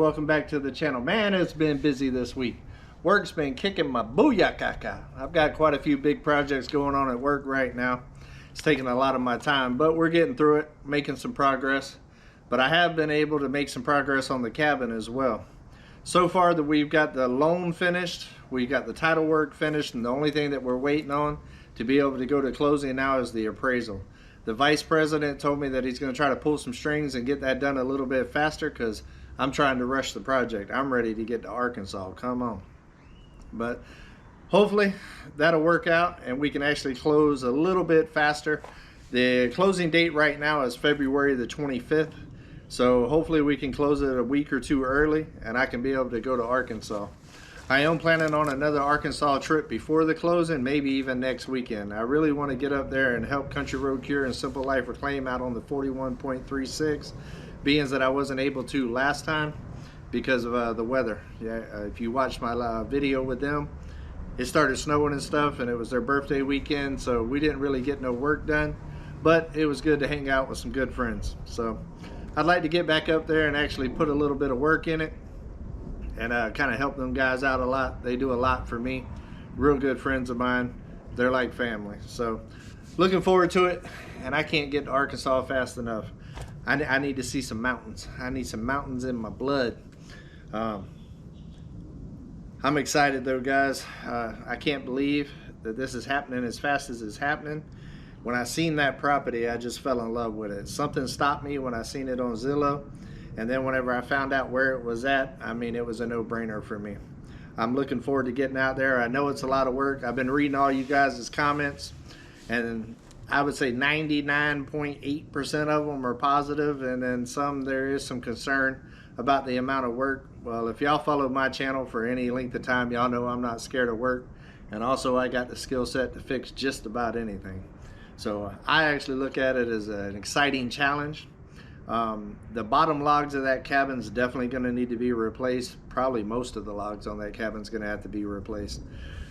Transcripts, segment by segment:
welcome back to the channel. Man, it's been busy this week. Work's been kicking my booyakaka. I've got quite a few big projects going on at work right now. It's taking a lot of my time, but we're getting through it, making some progress. But I have been able to make some progress on the cabin as well. So far that we've got the loan finished, we got the title work finished, and the only thing that we're waiting on to be able to go to closing now is the appraisal. The vice president told me that he's going to try to pull some strings and get that done a little bit faster because I'm trying to rush the project. I'm ready to get to Arkansas. Come on. But hopefully that'll work out and we can actually close a little bit faster. The closing date right now is February the 25th. So hopefully we can close it a week or two early and I can be able to go to Arkansas. I am planning on another Arkansas trip before the closing, maybe even next weekend. I really want to get up there and help Country Road Cure and Simple Life Reclaim out on the 41.36, being that I wasn't able to last time because of the weather. Yeah, if you watched my video with them, it started snowing and stuff, and it was their birthday weekend, so we didn't really get no work done, but it was good to hang out with some good friends. So I'd like to get back up there and actually put a little bit of work in it and kind of help them guys out a lot. They do a lot for me. Real good friends of mine. They're like family. So looking forward to it, and I can't get to Arkansas fast enough. I need to see some mountains. I need some mountains in my blood. I'm excited though, guys. I can't believe that this is happening as fast as it's happening. When I seen that property, I just fell in love with it. Something stopped me when I seen it on Zillow. And then whenever I found out where it was at, I mean, it was a no-brainer for me. I'm looking forward to getting out there. I know it's a lot of work. I've been reading all you guys' comments, and I would say 99.8% of them are positive, and then some, there is some concern about the amount of work. Well, if y'all follow my channel for any length of time, y'all know I'm not scared of work. And also I got the skill set to fix just about anything. So I actually look at it as an exciting challenge. The bottom logs of that cabin is definitely going to need to be replaced. Probably most of the logs on that cabin is going to have to be replaced.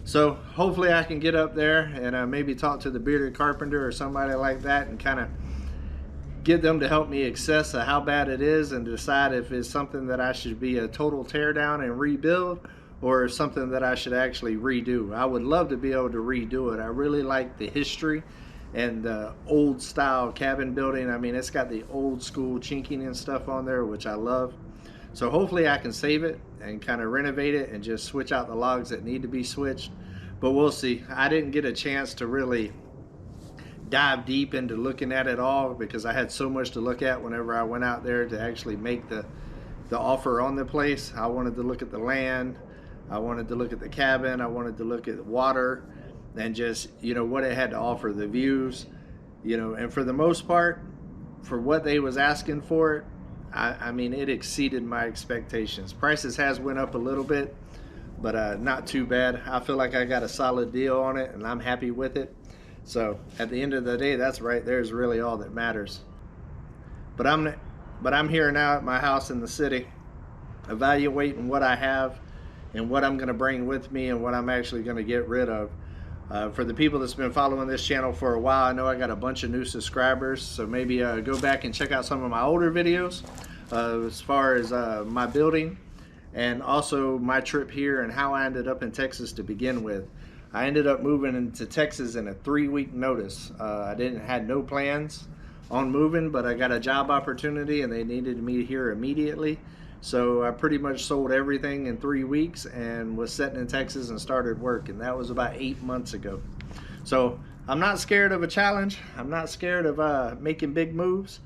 So hopefully I can get up there and maybe talk to the bearded carpenter or somebody like that and kind of get them to help me assess how bad it is and decide if it's something that I should be a total tear down and rebuild, or something that I should actually redo. I would love to be able to redo it. I really like the history and the old style cabin building. I mean, it's got the old school chinking and stuff on there, which I love. So hopefully I can save it and kind of renovate it and just switch out the logs that need to be switched. But we'll see. I didn't get a chance to really dive deep into looking at it all because I had so much to look at whenever I went out there to actually make the offer on the place. I wanted to look at the land. I wanted to look at the cabin. I wanted to look at the water and just, you know, what it had to offer, the views, you know. And for the most part, for what they was asking for it, I mean, it exceeded my expectations. Prices has went up a little bit, but not too bad. I feel like I got a solid deal on it and I'm happy with it. So at the end of the day, that's right there is really all that matters. But I'm here now at my house in the city, evaluating what I have and what I'm going to bring with me and what I'm actually going to get rid of. For the people that's been following this channel for a while, I know I got a bunch of new subscribers, so maybe go back and check out some of my older videos as far as my building and also my trip here and how I ended up in Texas to begin with. I ended up moving into Texas in a 3-week notice. I had no plans on moving, but I got a job opportunity and they needed me here immediately. So I pretty much sold everything in 3 weeks and was sitting in Texas and started work, and that was about 8 months ago. So I'm not scared of a challenge. I'm not scared of making big moves.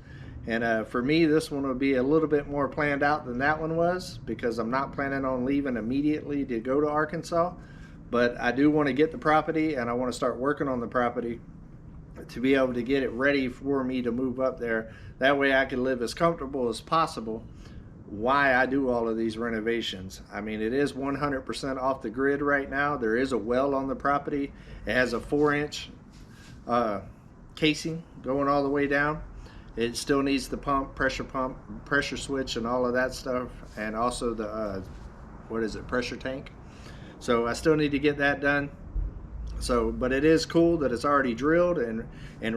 And for me, this one will be a little bit more planned out than that one was because I'm not planning on leaving immediately to go to Arkansas. But I do want to get the property and I want to start working on the property to be able to get it ready for me to move up there. That way I can live as comfortable as possible why I do all of these renovations. I mean, it is 100% off the grid right now. There is a well on the property. It has a 4-inch casing going all the way down. It still needs the pressure switch and all of that stuff, and also the pressure tank. So I still need to get that done. So, but it is cool that it's already drilled and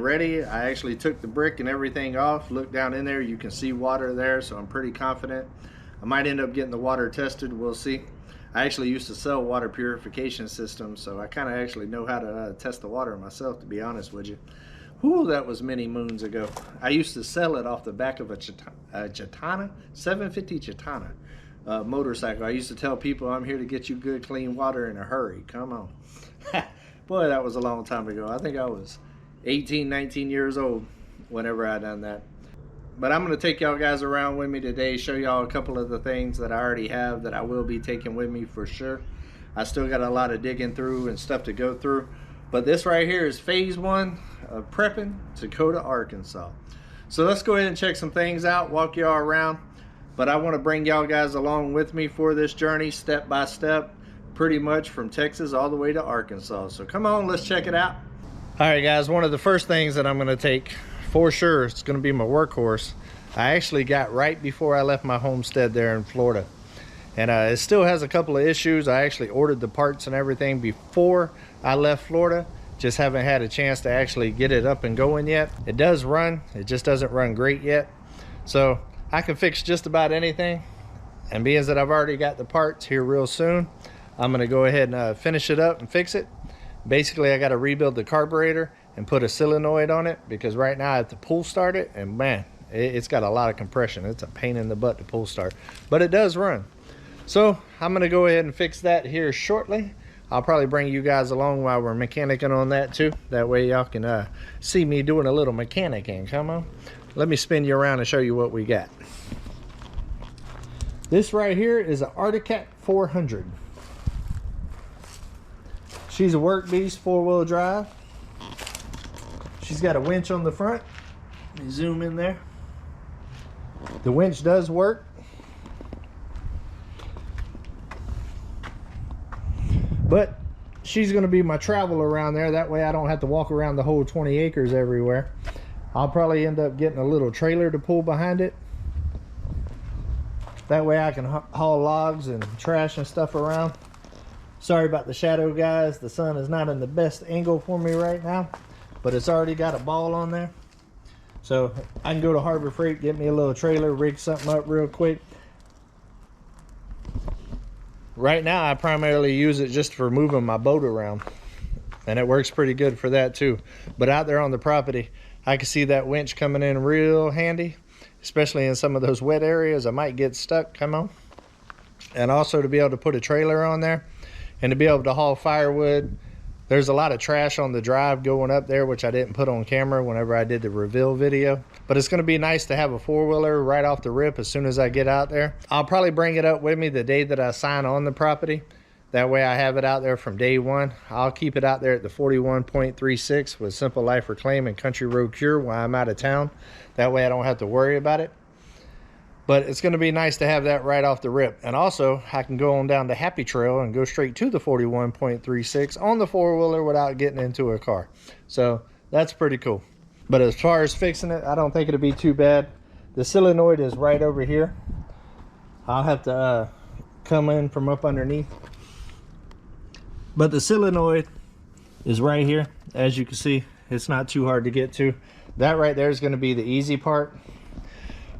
ready. I actually took the brick and everything off, looked down in there, you can see water there, so I'm pretty confident I might end up getting the water tested, we'll see. I actually used to sell water purification systems, so I kind of actually know how to test the water myself, to be honest with you. Whew, that was many moons ago. I used to sell it off the back of a Chitana, 750 Chitana motorcycle. I used to tell people, I'm here to get you good, clean water in a hurry. Come on. Boy, that was a long time ago. I think I was 18, 19 years old whenever I done that. But I'm going to take y'all guys around with me today, show y'all a couple of the things that I already have that I will be taking with me for sure. I still got a lot of digging through and stuff to go through. But this right here is phase 1 of prepping Dakota, Arkansas. So let's go ahead and check some things out, walk y'all around. But I want to bring y'all guys along with me for this journey, step by step, pretty much from Texas all the way to Arkansas. So come on, let's check it out. All right, guys, one of the first things that I'm going to take, for sure, it's going to be my workhorse. I actually got right before I left my homestead there in Florida. And it still has a couple of issues. I actually ordered the parts and everything before I left Florida. Just haven't had a chance to actually get it up and going yet. It does run, it just doesn't run great yet. So I can fix just about anything. And being that I've already got the parts here real soon, I'm gonna go ahead and finish it up and fix it. Basically, I gotta rebuild the carburetor and put a solenoid on it, because right now I have to pull start it, and man, it's got a lot of compression. It's a pain in the butt to pull start, but it does run. So I'm gonna go ahead and fix that here shortly. I'll probably bring you guys along while we're mechanicking on that too. That way y'all can see me doing a little mechanicking. Come on, let me spin you around and show you what we got. This right here is an Articat 400. She's a work beast, 4-wheel drive. She's got a winch on the front. Let me zoom in there. The winch does work. But she's going to be my travel around there. That way I don't have to walk around the whole 20 acres everywhere. I'll probably end up getting a little trailer to pull behind it. That way I can haul logs and trash and stuff around. Sorry about the shadow, guys. The sun is not in the best angle for me right now, but it's already got a ball on there. So I can go to Harbor Freight, get me a little trailer, rig something up real quick. Right now I primarily use it just for moving my boat around, and it works pretty good for that too. But out there on the property, I can see that winch coming in real handy, especially in some of those wet areas. I might get stuck. Come on. And also to be able to put a trailer on there and to be able to haul firewood. There's a lot of trash on the drive going up there, which I didn't put on camera whenever I did the reveal video. But it's going to be nice to have a 4-wheeler right off the rip as soon as I get out there. I'll probably bring it up with me the day that I sign on the property. That way I have it out there from day one. I'll keep it out there at the 41.36 with Simple Life Reclaim and Country Road Cure while I'm out of town. That way I don't have to worry about it. But it's going to be nice to have that right off the rip. And also, I can go on down to Happy Trail and go straight to the 41.36 on the 4-wheeler without getting into a car. So that's pretty cool. But as far as fixing it, I don't think it'll be too bad. The solenoid is right over here. I'll have to come in from up underneath. But the solenoid is right here. As you can see, it's not too hard to get to. That right there is going to be the easy part.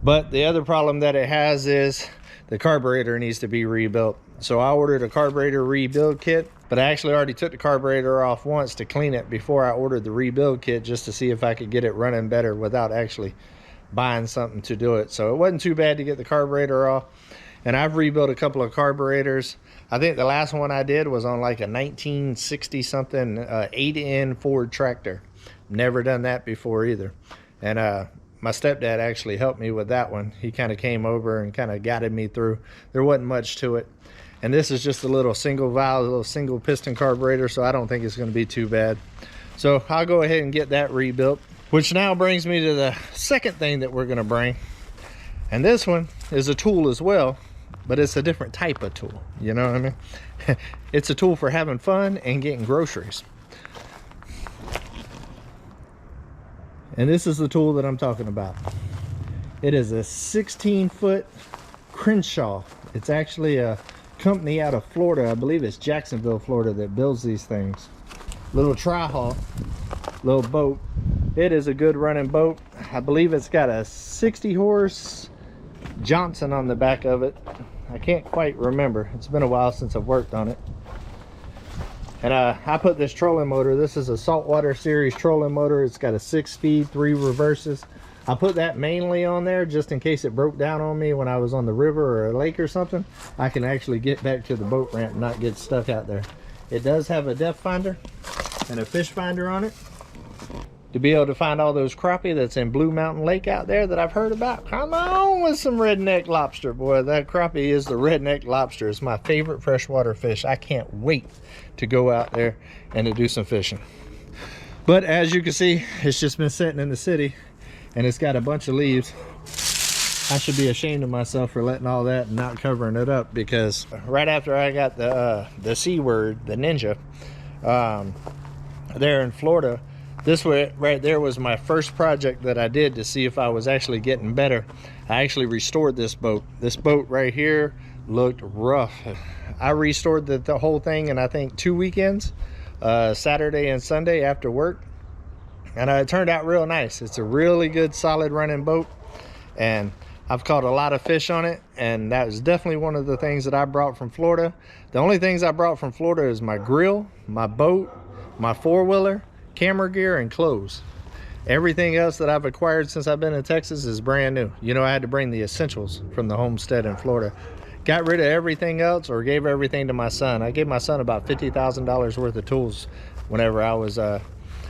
But the other problem that it has is the carburetor needs to be rebuilt. So I ordered a carburetor rebuild kit, but I actually already took the carburetor off once to clean it before I ordered the rebuild kit, just to see if I could get it running better without actually buying something to do it. So it wasn't too bad to get the carburetor off. And I've rebuilt a couple of carburetors. I think the last one I did was on like a 1960 something 8N Ford tractor. Never done that before either. And my stepdad actually helped me with that one. He kind of came over and kind of guided me through. There wasn't much to it. And this is just a little single valve, a little single piston carburetor, so I don't think it's going to be too bad. So I'll go ahead and get that rebuilt, which now brings me to the second thing that we're going to bring. And this one is a tool as well, but it's a different type of tool. You know what I mean? It's a tool for having fun and getting groceries. And this is the tool that I'm talking about. It is a 16-foot Crenshaw. It's actually a company out of Florida. I believe it's Jacksonville, Florida, that builds these things. Little tri-haul, little boat. It is a good running boat. I believe it's got a 60 horse Johnson on the back of it. I can't quite remember. It's been a while since I've worked on it. And I put this trolling motor. This is a saltwater series trolling motor. It's got a 6-speed, 3 reverses. I put that mainly on there just in case it broke down on me when I was on the river or a lake or something. I can actually get back to the boat ramp and not get stuck out there. It does have a depth finder and a fish finder on it to be able to find all those crappie that's in Blue Mountain Lake out there that I've heard about. Come on with some redneck lobster, boy. That crappie is the redneck lobster. It's my favorite freshwater fish. I can't wait to go out there and to do some fishing. But as you can see, it's just been sitting in the city and it's got a bunch of leaves. I should be ashamed of myself for letting all that and not covering it up, because right after I got the C word, the ninja, there in Florida, this way right there was my first project that I did to see if I was actually getting better. I actually restored this boat. This boat right here looked rough. I restored the whole thing in I think 2 weekends, Saturday and Sunday after work, and it turned out real nice. It's a really good solid running boat, and I've caught a lot of fish on it, and that was definitely one of the things that I brought from Florida. The only things I brought from Florida is my grill, my boat, my four-wheeler, camera gear, and clothes. Everything else that I've acquired since I've been in Texas is brand new. You know, I had to bring the essentials from the homestead in Florida. Got rid of everything else, or gave everything to my son. I gave my son about $50,000 worth of tools whenever I was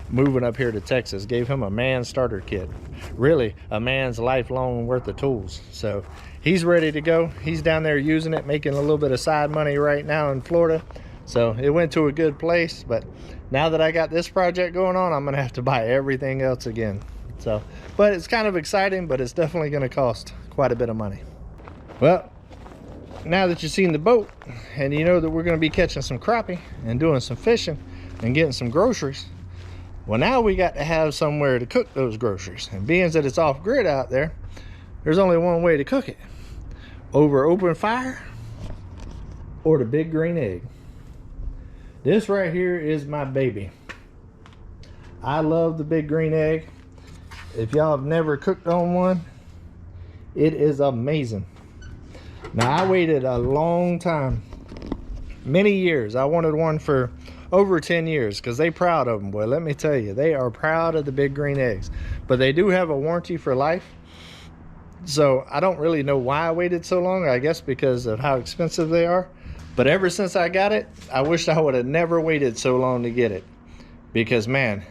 moving up here to Texas. Gave him a man's starter kit, really a man's lifelong worth of tools. So he's ready to go. He's down there using it, making a little bit of side money right now in Florida. So it went to a good place. But now that I got this project going on, I'm gonna have to buy everything else again. So, but it's kind of exciting, but it's definitely gonna cost quite a bit of money. Well, now that you've seen the boat and you know that we're gonna be catching some crappie and doing some fishing and getting some groceries, well, now we got to have somewhere to cook those groceries. And being that it's off grid out there, there's only one way to cook it: over open fire or the big green egg. This right here is my baby. I love the big green egg. If y'all have never cooked on one, it is amazing. Now, I waited a long time, many years. I wanted one for over 10 years because they proud of them. Boy, let me tell you, they are proud of the big green eggs. But they do have a warranty for life. So I don't really know why I waited so long. I guess because of how expensive they are. But ever since I got it, I wish I would have never waited so long to get it. Because, man,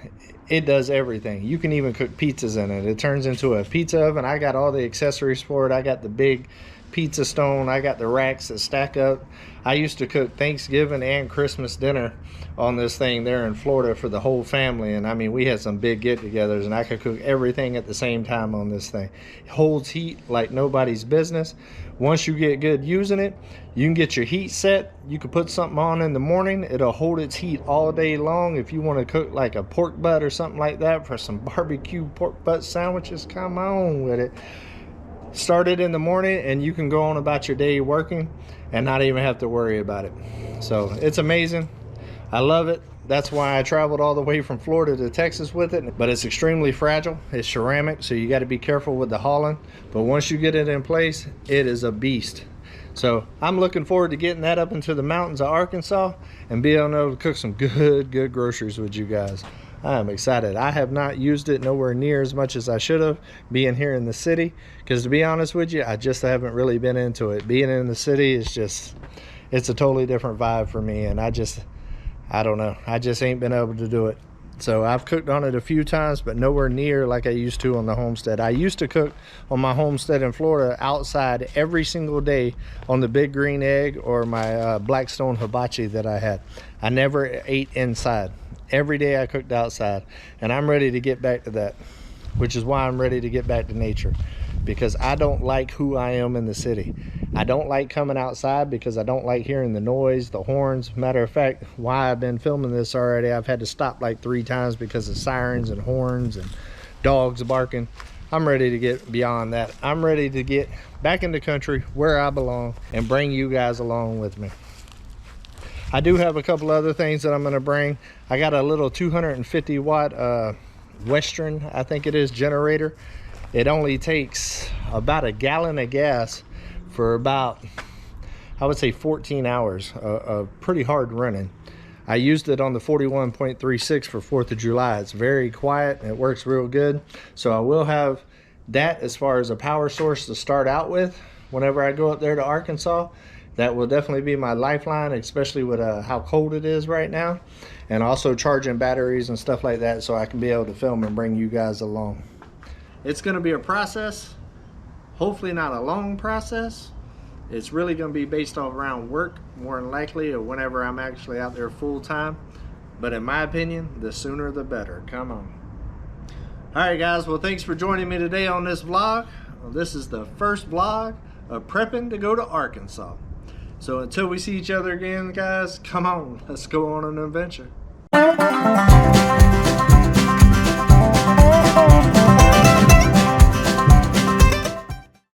it does everything. You can even cook pizzas in it. It turns into a pizza oven. I got all the accessories for it. I got the big pizza stone. I got the racks that stack up. I used to cook Thanksgiving and Christmas dinner on this thing there in Florida for the whole family. And I mean, we had some big get-togethers, and I could cook everything at the same time on this thing. It holds heat like nobody's business. Once you get good using it, you can get your heat set. You can put something on in the morning. It'll hold its heat all day long. If you want to cook like a pork butt or something like that for some barbecue pork butt sandwiches, come on with it. Start it in the morning and you can go on about your day working and not even have to worry about it. So it's amazing. I love it. That's why I traveled all the way from Florida to Texas with it. But it's extremely fragile. It's ceramic, so you got to be careful with the hauling. But once you get it in place, it is a beast. So I'm looking forward to getting that up into the mountains of Arkansas and being able to cook some good groceries with you guys. I am excited. I have not used it nowhere near as much as I should have, being here in the city, because to be honest with you, I just haven't really been into it. Being in the city is just, it's a totally different vibe for me, and I don't know, I just ain't been able to do it. So I've cooked on it a few times, but nowhere near like I used to on the homestead. I used to cook on my homestead in Florida outside every single day on the big green egg or my Blackstone hibachi that I had. I never ate inside. Every day I cooked outside, and I'm ready to get back to that, which is why I'm ready to get back to nature, because I don't like who I am in the city. I don't like coming outside because I don't like hearing the noise, the horns. Matter of fact, why I've been filming this already, I've had to stop like 3 times because of sirens and horns and dogs barking. I'm ready to get beyond that. I'm ready to get back in the country where I belong and bring you guys along with me. I do have a couple other things that I'm going to bring. I got a little 250 watt Western, I think it is, generator. it only takes about a gallon of gas for about, I would say 14 hours of pretty hard running. I used it on the 41.36 for 4th of July. It's very quiet and it works real good. So I will have that as far as a power source to start out with whenever I go up there to Arkansas. That will definitely be my lifeline, especially with how cold it is right now, and also charging batteries and stuff like that, so I can be able to film and bring you guys along. It's going to be a process, hopefully not a long process. It's really going to be based off around work, more than likely, or whenever I'm actually out there full time. But in my opinion, the sooner the better. Come on. Alright guys, well thanks for joining me today on this vlog. Well, this is the first vlog of prepping to go to Arkansas. So until we see each other again, guys, come on, let's go on an adventure.